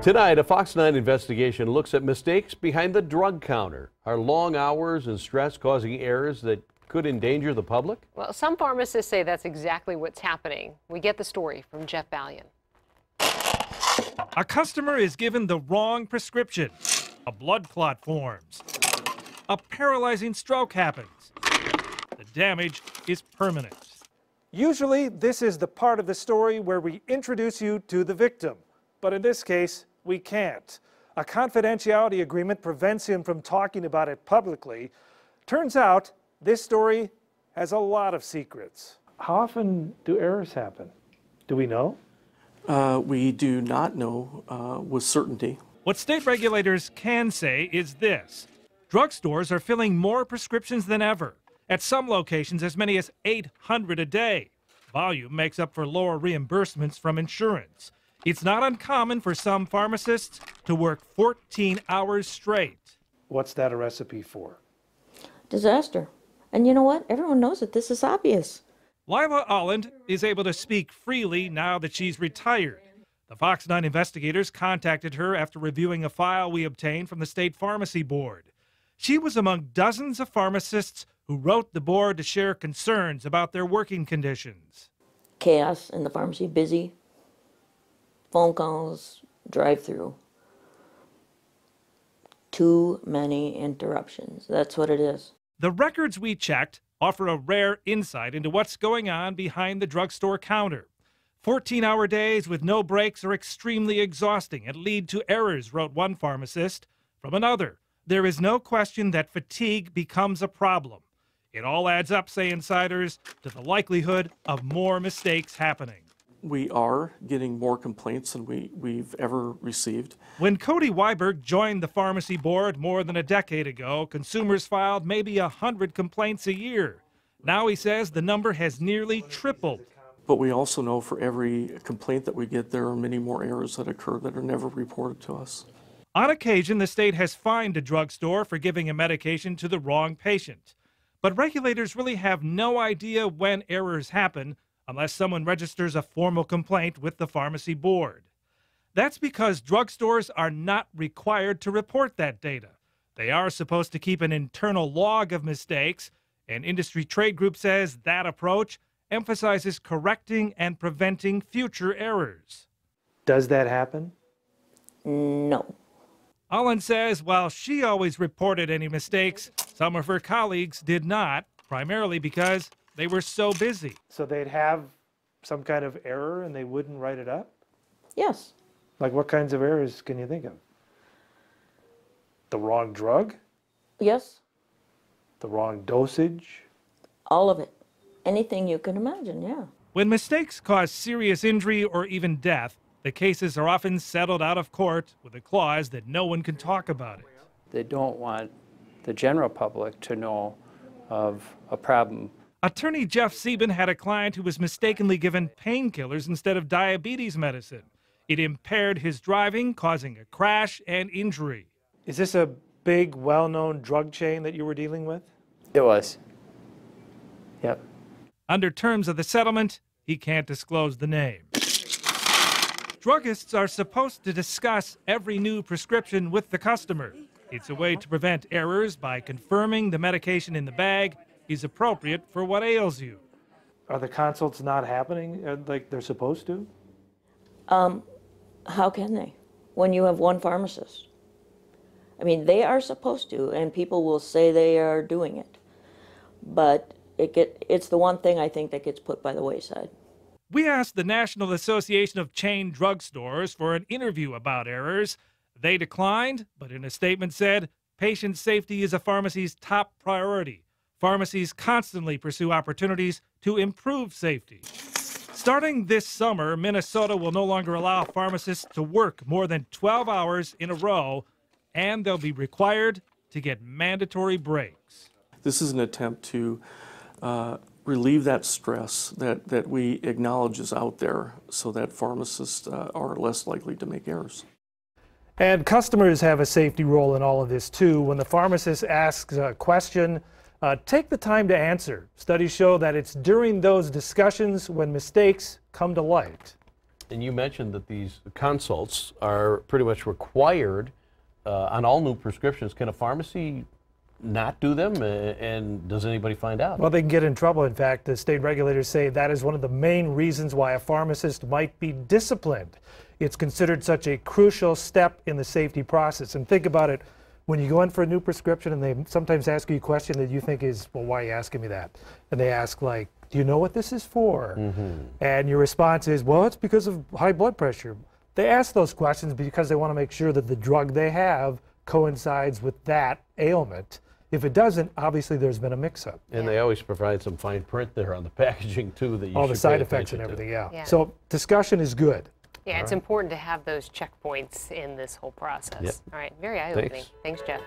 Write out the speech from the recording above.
Tonight, a Fox 9 investigation looks at mistakes behind the drug counter. Are long hours and stress causing errors that could endanger the public? Well, some pharmacists say that's exactly what's happening. We get the story from Jeff Ballion. A customer is given the wrong prescription. A blood clot forms. A paralyzing stroke happens. The damage is permanent. Usually, this is the part of the story where we introduce you to the victim. But in this case, we can't. A confidentiality agreement prevents him from talking about it publicly. Turns out, this story has a lot of secrets. How often do errors happen? Do we know? We do not know with certainty. What state regulators can say is this. Drugstores are filling more prescriptions than ever. At some locations, as many as 800 a day. Volume makes up for lower reimbursements from insurance. It's not uncommon for some pharmacists to work 14 hours straight. What's that a recipe for? Disaster. And you know what? Everyone knows that this is obvious. Lila Olland is able to speak freely now that she's retired. The Fox 9 investigators contacted her after reviewing a file we obtained from the State Pharmacy Board. She was among dozens of pharmacists who wrote the board to share concerns about their working conditions. Chaos in the pharmacy, busy. Phone calls, drive-through. Too many interruptions. That's what it is. The records we checked offer a rare insight into what's going on behind the drugstore counter. 14-hour days with no breaks are extremely exhausting and lead to errors, wrote one pharmacist. From another, there is no question that fatigue becomes a problem. It all adds up, say insiders, to the likelihood of more mistakes happening. We are getting more complaints than we've ever received. When Cody Weiberg joined the pharmacy board more than a decade ago, consumers filed maybe 100 complaints a year. Now he says the number has nearly tripled. But we also know for every complaint that we get, there are many more errors that occur that are never reported to us. On occasion, the state has fined a drugstore for giving a medication to the wrong patient. But regulators really have no idea when errors happen unless someone registers a formal complaint with the pharmacy board. That's because drugstores are not required to report that data. They are supposed to keep an internal log of mistakes, and industry trade group says that approach emphasizes correcting and preventing future errors. Does that happen? No. Olin says while she always reported any mistakes, some of her colleagues did not, primarily because they were so busy. So they'd have some kind of error and they wouldn't write it up? Yes. Like what kinds of errors can you think of? The wrong drug? Yes. The wrong dosage? All of it. Anything you can imagine, yeah. When mistakes cause serious injury or even death, the cases are often settled out of court with a clause that no one can talk about it. They don't want the general public to know of a problem. Attorney Jeff Sieben had a client who was mistakenly given painkillers instead of diabetes medicine. It impaired his driving, causing a crash and injury. Is this a big, well-known drug chain that you were dealing with? It was. Yep. Under terms of the settlement, he can't disclose the name. Druggists are supposed to discuss every new prescription with the customer. It's a way to prevent errors by confirming the medication in the bag is appropriate for what ails you. Are the consults not happening like they're supposed to? How can they? When you have one pharmacist. I mean, they are supposed to, and people will say they are doing it. But it's the one thing I think that gets put by the wayside. We asked the National Association of Chain Drugstores for an interview about errors. They declined, but in a statement said, patient safety is a pharmacy's top priority. Pharmacies constantly pursue opportunities to improve safety. Starting this summer, Minnesota will no longer allow pharmacists to work more than 12 hours in a row, and they'll be required to get mandatory breaks. This is an attempt to relieve that stress that we acknowledge is out there so that pharmacists are less likely to make errors. And customers have a safety role in all of this too. When the pharmacist asks a question, take the time to answer. Studies show that it's during those discussions when mistakes come to light. And you mentioned that these consults are pretty much required on all new prescriptions. Can a pharmacy not do them, and does anybody find out? Well, they can get in trouble. In fact, the state regulators say that is one of the main reasons why a pharmacist might be disciplined. It's considered such a crucial step in the safety process. And think about it, when you go in for a new prescription and they sometimes ask you a question that you think is, well, why are you asking me that? And they ask, like, do you know what this is for? And your response is, well, it's because of high blood pressure. They ask those questions because they want to make sure that the drug they have coincides with that ailment. If it doesn't, obviously there's been a mix-up. And they always provide some fine print there on the packaging too that you All should the side pay effects and attention everything, to. yeah. Yeah. So discussion is good. Yeah, it's important to have those checkpoints in this whole process. Yep. All right, very eye-opening. Thanks. Thanks, Jeff.